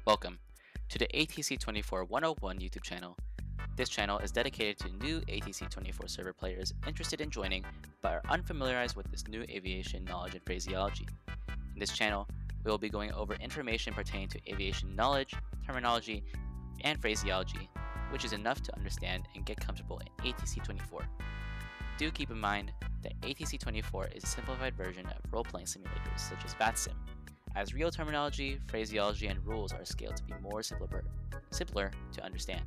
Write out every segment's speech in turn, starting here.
Welcome to the ATC24 101 YouTube channel. This channel is dedicated to new ATC24 server players interested in joining but are unfamiliarized with this new aviation knowledge and phraseology. In this channel, we will be going over information pertaining to aviation knowledge, terminology, and phraseology, which is enough to understand and get comfortable in ATC24. Do keep in mind that ATC24 is a simplified version of role-playing simulators such as VATSIM, as real terminology, phraseology, and rules are scaled to be more simpler to understand.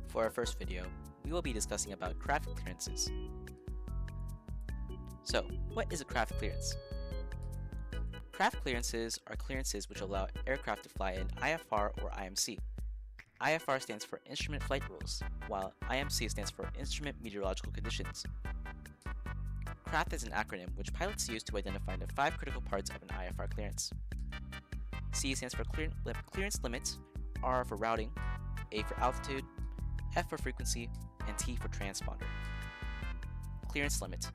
For our first video, we will be discussing about craft clearances. So, what is a craft clearance? Craft clearances are clearances which allow aircraft to fly in IFR or IMC. IFR stands for Instrument Flight Rules, while IMC stands for Instrument Meteorological Conditions. CRAFT is an acronym which pilots use to identify the 5 critical parts of an IFR clearance. C stands for Clearance Limit, R for Routing, A for Altitude, F for Frequency, and T for Transponder. Clearance Limit.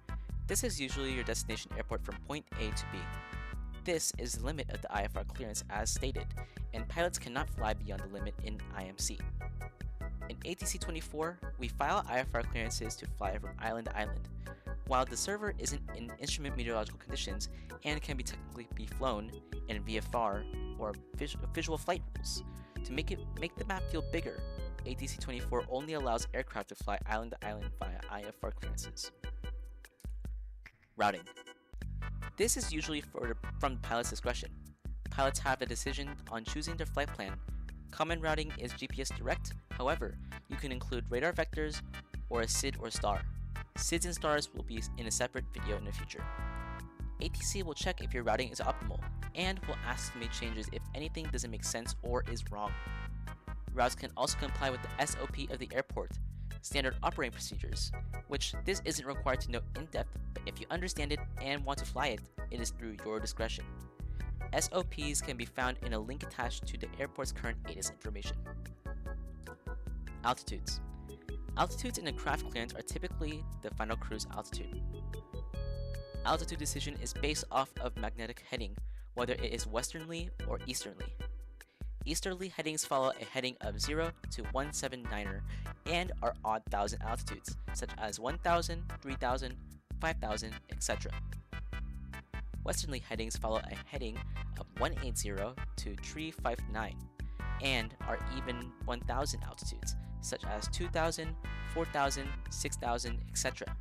This is usually your destination airport from point A to B. This is the limit of the IFR clearance as stated, and pilots cannot fly beyond the limit in IMC. In ATC24, we file IFR clearances to fly from island to island, while the server isn't in instrument meteorological conditions and can be technically be flown in VFR or visual flight rules. To make the map feel bigger, ATC24 only allows aircraft to fly island to island via IFR clearances. Routing. This is usually from the pilot's discretion. Pilots have the decision on choosing their flight plan. Common routing is GPS direct, however, you can include radar vectors or a SID or star. SIDs and stars will be in a separate video in the future. ATC will check if your routing is optimal and will ask to make changes if anything doesn't make sense or is wrong. Routes can also comply with the SOP of the airport, standard operating procedures, which this isn't required to know in depth, but if you understand it and want to fly it, it is through your discretion. SOPs can be found in a link attached to the airport's current ATIS information. Altitudes. Altitudes in a craft clearance are typically the final cruise altitude. Altitude decision is based off of magnetic heading, whether it is westernly or easternly. Easterly headings follow a heading of 0 to 179er and are odd thousand altitudes, such as 1000, 3000, 5000, etc. Westerly headings follow a heading of 180 to 359 and are even 1000 altitudes, such as 2000, 4000, 6000, etc.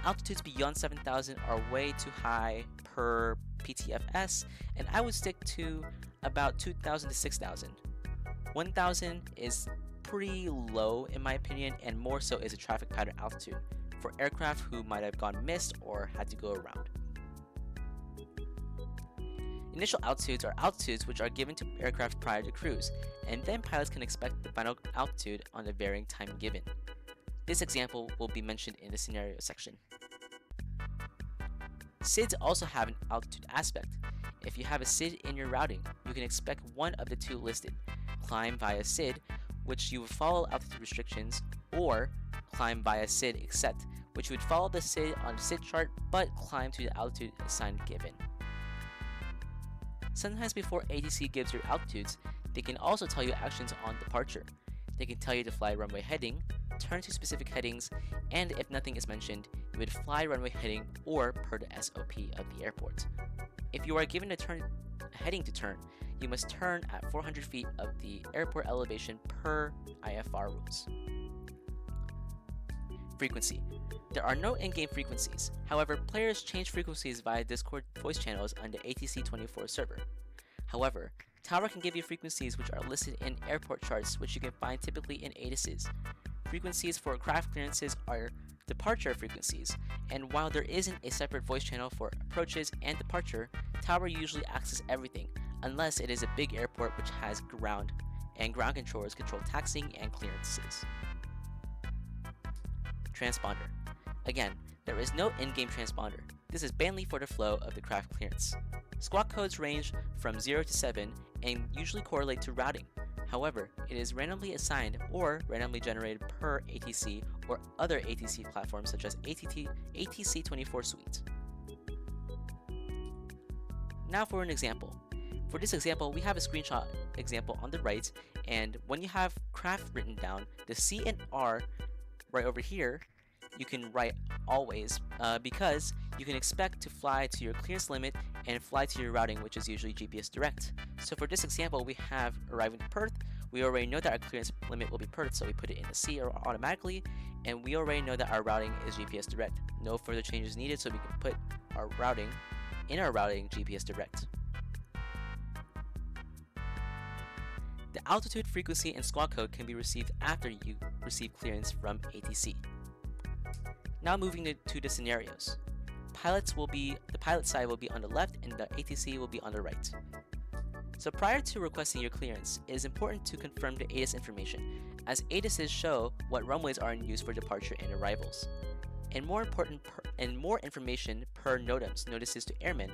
Altitudes beyond 7000 are way too high per PTFS, and I would stick to about 2000 to 6000. 1000 is pretty low in my opinion, and more so is a traffic pattern altitude for aircraft who might have gone missed or had to go around. Initial altitudes are altitudes which are given to aircraft prior to cruise, and then pilots can expect the final altitude on the varying time given. This example will be mentioned in the scenario section. SIDs also have an altitude aspect. If you have a SID in your routing, you can expect one of the two listed: climb via SID, which you would follow altitude restrictions, or climb via SID except, which would follow the SID on the SID chart but climb to the altitude assigned given. Sometimes before ATC gives your altitudes, they can also tell you actions on departure. They can tell you to fly runway heading, turn to specific headings, and if nothing is mentioned, you would fly runway heading or per the SOP of the airport. If you are given a heading to turn, you must turn at 400 feet of the airport elevation per IFR rules. Frequency. There are no in-game frequencies. However, players change frequencies via Discord voice channels on the ATC24 server. However, Tower can give you frequencies which are listed in airport charts, which you can find typically in ATISs. Frequencies for craft clearances are departure frequencies, and while there isn't a separate voice channel for approaches and departure, Tower usually accesses everything, unless it is a big airport which has ground, and ground controllers control taxiing and clearances. Transponder. Again, there is no in-game transponder. This is mainly for the flow of the craft clearance. Squawk codes range from 0 to 7 and usually correlate to routing. However, it is randomly assigned or randomly generated per ATC or other ATC platforms such as ATC24 suite. Now for an example. For this example, we have a screenshot example on the right, and when you have craft written down, the C and R right over here, you can write always because you can expect to fly to your clearance limit and fly to your routing, which is usually GPS direct. So for this example, we have arriving to Perth. We already know that our clearance limit will be Perth, so we put it in the C or automatically, and we already know that our routing is GPS direct. No further changes needed, so we can put our routing in our routing GPS direct. The altitude, frequency, and squawk code can be received after you receive clearance from ATC. Now moving to the scenarios. The pilot side will be on the left and the ATC will be on the right. So prior to requesting your clearance, it is important to confirm the ATIS information, as ATISes show what runways are in use for departure and arrivals. And more information per NOTAMs, notices to airmen.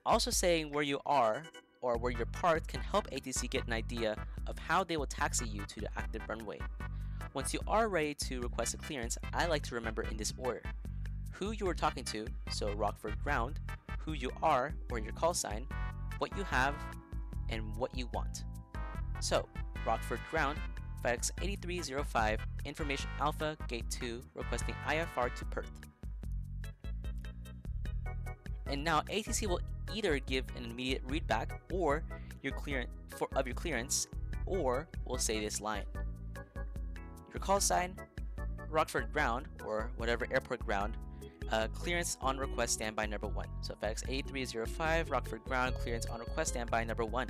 Also saying where you are or where you're parked can help ATC get an idea of how they will taxi you to the active runway. Once you are ready to request a clearance, I like to remember in this order: who you are talking to, so Rockford ground, who you are or your call sign, what you have, and what you want. So, Rockford ground, FedEx 8305, Information Alpha, Gate 2, requesting IFR to Perth. And now ATC will either give an immediate readback or your clearance, or will say this line: your call sign, Rockford ground, or whatever airport ground, clearance on request standby number 1. So FedEx 8305, Rockford ground, clearance on request standby number 1.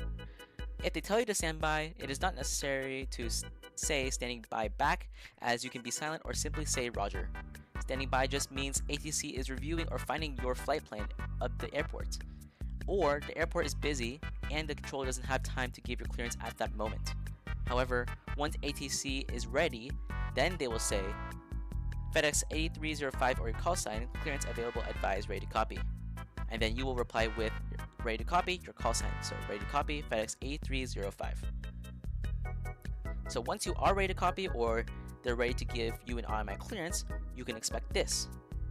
If they tell you to stand by, it is not necessary to say standing by back, as you can be silent or simply say Roger. Standing by just means ATC is reviewing or finding your flight plan of the airport, or the airport is busy and the controller doesn't have time to give your clearance at that moment. However, once ATC is ready, then they will say FedEx 8305 or your call sign, clearance available, advised, ready to copy. And then you will reply with ready to copy, your call sign. So ready to copy, FedEx 8305. So once you are ready to copy or they're ready to give you an automatic clearance, you can expect this.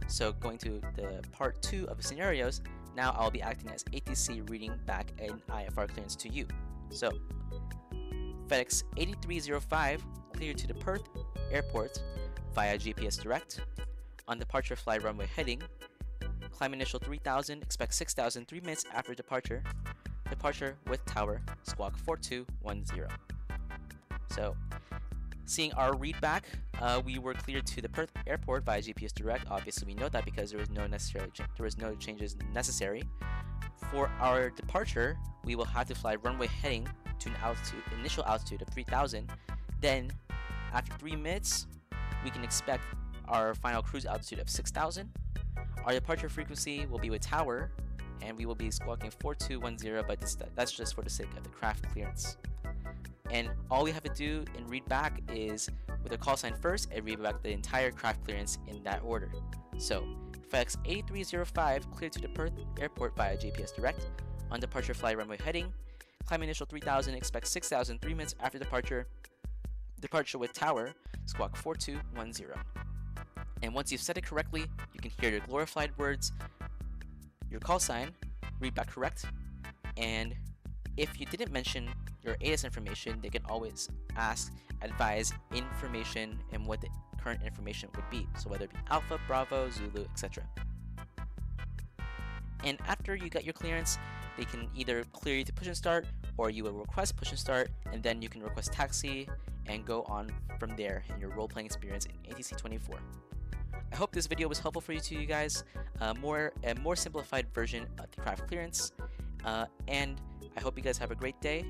So going to the part 2 of the scenarios, now I'll be acting as ATC reading back an IFR clearance to you. So FedEx 8305 cleared to the Perth airport via GPS direct. On departure, fly runway heading. Climb initial 3000, expect 6000 3 minutes after departure. Departure with tower, squawk 4210. So, seeing our readback, we were cleared to the Perth airport via GPS direct. Obviously, we know that because there was no changes necessary. For our departure, we will have to fly runway heading to an initial altitude of 3000. Then, after 3 minutes, we can expect our final cruise altitude of 6000. Our departure frequency will be with tower, and we will be squawking 4210, but that's just for the sake of the craft clearance. And all we have to do and read back is with a call sign first and read back the entire craft clearance in that order. So, FedEx 8305 cleared to the Perth airport via GPS direct. On departure, fly runway heading. Climb initial 3000, expect 6000 3 minutes after departure. Departure with tower, squawk 4210. And once you've said it correctly, you can hear your glorified words, your call sign, read back correct, and if you didn't mention your ATIS information, they can always ask, advise information and what the current information would be. So whether it be Alpha, Bravo, Zulu, etc. And after you get your clearance, they can either clear you to push and start, or you will request push and start, and then you can request taxi and go on from there in your role-playing experience in ATC24. I hope this video was helpful for you guys. A more simplified version of the craft clearance, and I hope you guys have a great day.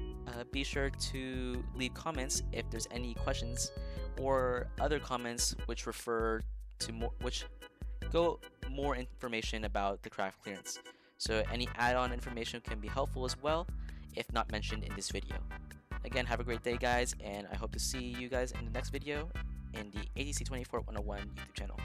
Be sure to leave comments if there's any questions or other comments which refer to which go more information about the craft clearance. So any add-on information can be helpful as well, if not mentioned in this video. Again, have a great day, guys, and I hope to see you guys in the next video in the ATC24 101 YouTube channel.